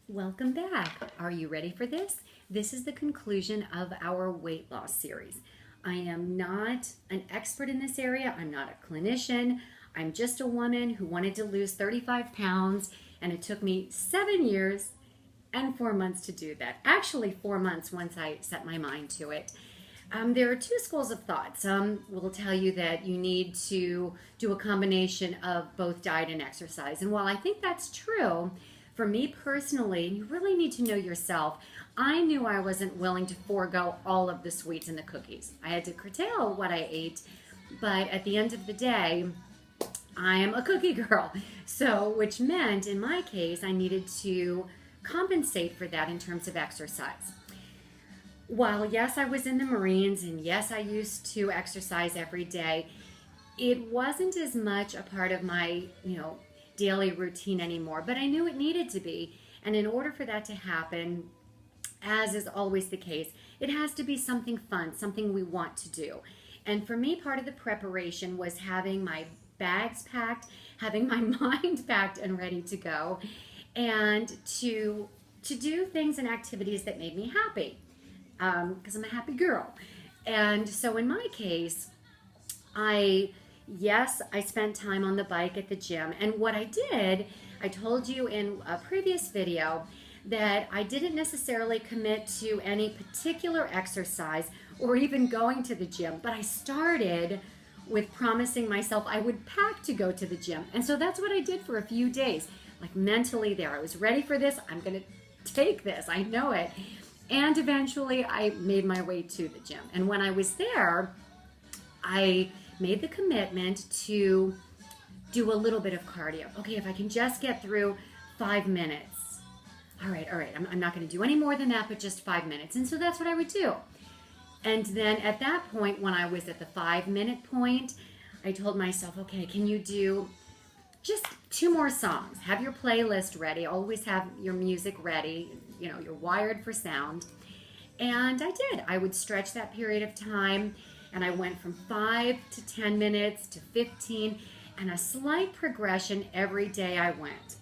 Welcome back. Are you ready for this? This is the conclusion of our weight loss series. I am not an expert in this area. I'm not a clinician. I'm just a woman who wanted to lose 35 pounds, and it took me 7 years and 4 months to do that. Actually, 4 months once I set my mind to it. There are two schools of thought. Some will tell you that you need to do a combination of both diet and exercise. And while I think that's true, for me personally, you really need to know yourself. I knew I wasn't willing to forego all of the sweets and the cookies. I had to curtail what I ate, but at the end of the day, I am a cookie girl. So, which meant in my case, I needed to compensate for that in terms of exercise. While yes, I was in the Marines and yes, I used to exercise every day, it wasn't as much a part of my, daily routine anymore, but I knew it needed to be. And in order for that to happen, as is always the case, it has to be something fun, something we want to do. And for me, part of the preparation was having my bags packed, having my mind packed and ready to go, and to do things and activities that made me happy, because I'm a happy girl. And so in my case, yes, I spent time on the bike at the gym. And what I did, I told you in a previous video that I didn't necessarily commit to any particular exercise or even going to the gym, but I started with promising myself I would pack to go to the gym. And so that's what I did for a few days, like mentally there. I was ready for this. I'm going to take this. I know it. And eventually I made my way to the gym. And when I was there, I made the commitment to do a little bit of cardio. Okay, if I can just get through 5 minutes. All right. I'm not going to do any more than that, but just 5 minutes. And so that's what I would do. And then at that point, when I was at the 5-minute point, I told myself, okay, can you do just 2 more songs? Have your playlist ready. Always have your music ready. You're wired for sound. And I did. I would stretch that period of time. And I went from 5 to 10 minutes to 15, and a slight progression every day I went.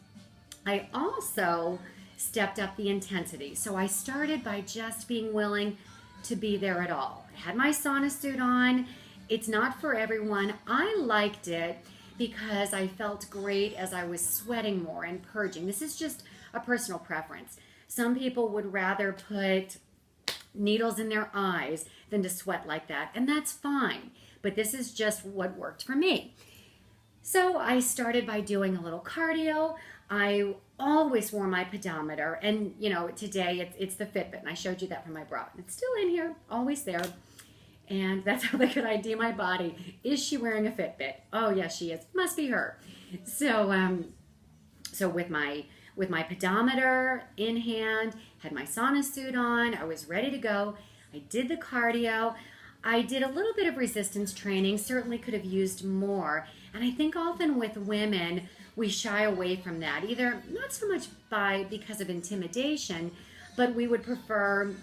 I also stepped up the intensity. So I started by just being willing to be there at all. I had my sauna suit on. It's not for everyone. I liked it because I felt great as I was sweating more and purging. This is just a personal preference. Some people would rather put needles in their eyes than to sweat like that, and that's fine, but this is just what worked for me. So I started by doing a little cardio. I always wore my pedometer, and today it's the Fitbit, and I showed you that from my bra. It's still in here, always there, and that's how they could ID my body. Is she wearing a Fitbit? Oh yes, she is. Must be her. So with my pedometer in hand, had my sauna suit on, I was ready to go. I did the cardio. I did a little bit of resistance training, certainly could have used more. And I think often with women, we shy away from that, either not so much because of intimidation, but we would prefer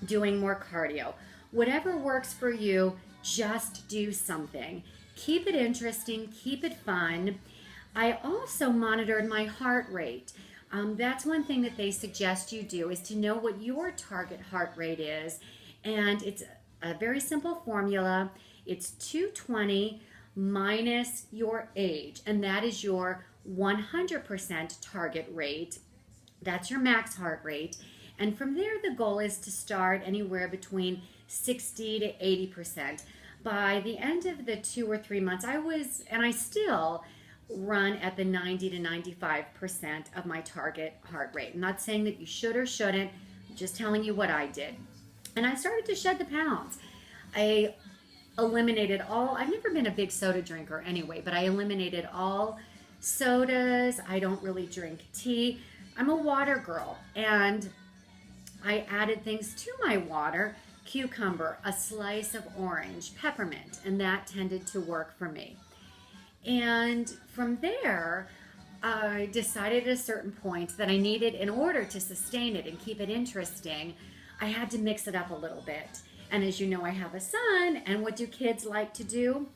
doing more cardio. Whatever works for you, just do something. Keep it interesting, keep it fun. I also monitored my heart rate. That's one thing that they suggest you do, is to know what your target heart rate is. And it's a very simple formula. It's 220 minus your age, and that is your 100% target rate. That's your max heart rate. And from there, the goal is to start anywhere between 60 to 80%. By the end of the 2 or 3 months, I still run at the 90 to 95% of my target heart rate. I'm not saying that you should or shouldn't, I'm just telling you what I did. And I started to shed the pounds. I eliminated I've never been a big soda drinker anyway, but I eliminated all sodas. I don't really drink tea. I'm a water girl, and I added things to my water: cucumber, a slice of orange, peppermint, and that tended to work for me. And from there, I decided at a certain point that I needed, in order to sustain it and keep it interesting, I had to mix it up a little bit. And as you know, I have a son, and what do kids like to do?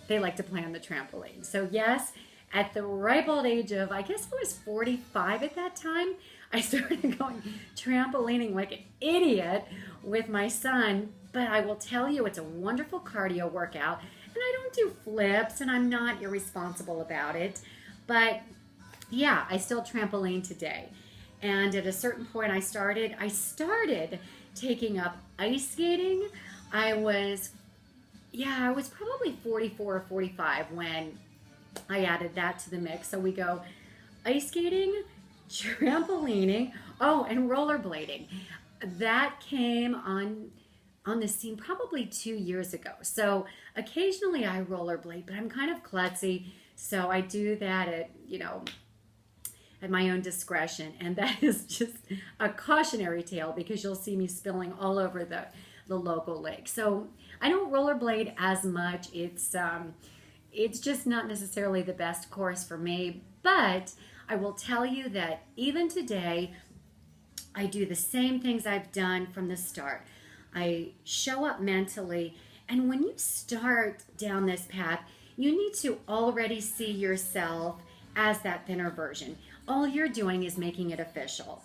They like to play on the trampoline. So yes, at the ripe old age of, I guess I was 45 at that time, I started going trampolining like an idiot with my son. But I will tell you, it's a wonderful cardio workout. And I don't do flips, and I'm not irresponsible about it. But yeah, I still trampoline today. And at a certain point I started taking up ice skating. I was probably 44 or 45 when I added that to the mix. So we go ice skating, trampolining, oh, and rollerblading. That came on the scene probably 2 years ago. So occasionally I rollerblade, but I'm kind of klutzy. So I do that at my own discretion. And that is just a cautionary tale because you'll see me spilling all over the local lake. So I don't rollerblade as much. It's just not necessarily the best course for me. But I will tell you that even today, I do the same things I've done from the start. I show up mentally, and when you start down this path, you need to already see yourself as that thinner version. All you're doing is making it official.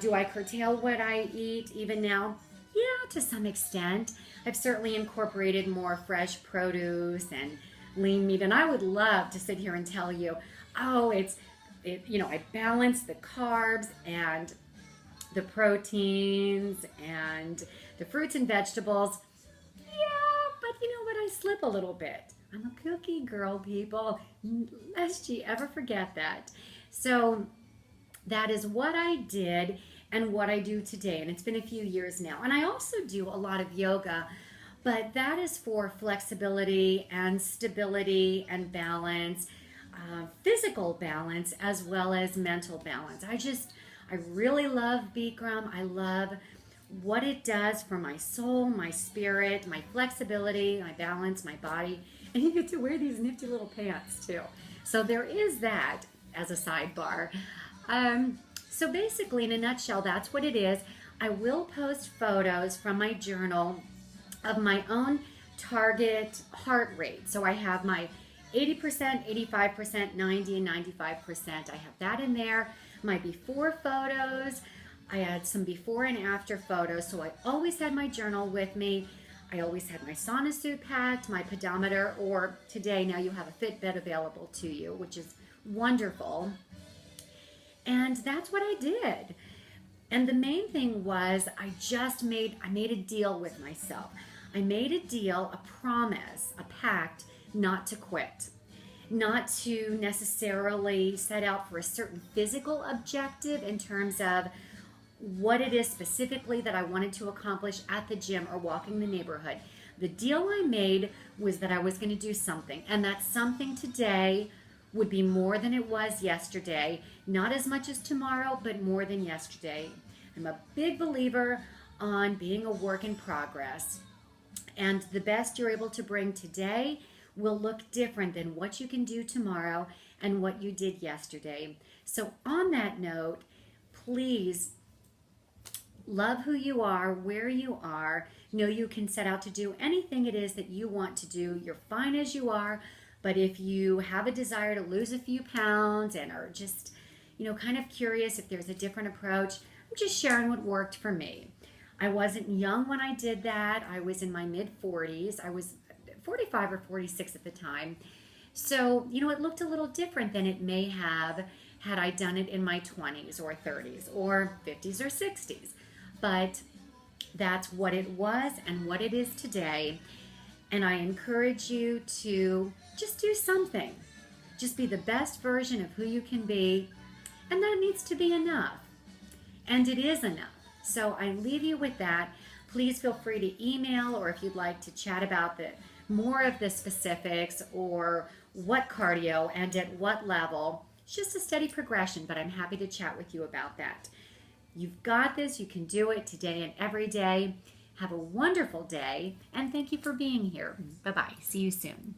Do I curtail what I eat even now? Yeah, to some extent. I've certainly incorporated more fresh produce and lean meat, and I would love to sit here and tell you, oh, I balance the carbs and the proteins and the fruits and vegetables. Yeah, but you know what? I slip a little bit. I'm a cookie girl, people, lest you ever forget that. So that is what I did and what I do today. And it's been a few years now. And I also do a lot of yoga, but that is for flexibility and stability and balance, physical balance, as well as mental balance. I really love Bikram. I love what it does for my soul, my spirit, my flexibility, my balance, my body. And you get to wear these nifty little pants too. So there is that as a sidebar. So basically, in a nutshell, that's what it is. I will post photos from my journal of my own target heart rate. So I have my 80%, 85%, 90, and 95%. I have that in there. My before photos, I had some before and after photos. So I always had my journal with me. I always had my sauna suit packed, my pedometer, or today now you have a Fitbit available to you, which is wonderful. And that's what I did. And the main thing was I made a deal with myself. I made a deal, a promise, a pact not to quit. Not to necessarily set out for a certain physical objective in terms of what it is specifically that I wanted to accomplish at the gym or walking the neighborhood. The deal I made was that I was going to do something, and that something today would be more than it was yesterday. Not as much as tomorrow, but more than yesterday. I'm a big believer on being a work in progress, and the best you're able to bring today will look different than what you can do tomorrow and what you did yesterday. So on that note, please love who you are, where you are. Know you can set out to do anything it is that you want to do. You're fine as you are, but if you have a desire to lose a few pounds and are just, kind of curious if there's a different approach, I'm just sharing what worked for me. I wasn't young when I did that. I was in my mid-40s. I was 45 or 46 at the time. So, it looked a little different than it may have had I done it in my 20s or 30s or 50s or 60s. But that's what it was and what it is today. And I encourage you to just do something. Just be the best version of who you can be. And that needs to be enough. And it is enough. So I leave you with that. Please feel free to email, or if you'd like to chat about more of the specifics or what cardio and at what level. It's just a steady progression, but I'm happy to chat with you about that. You've got this. You can do it today and every day. Have a wonderful day, and thank you for being here. Bye-bye. See you soon.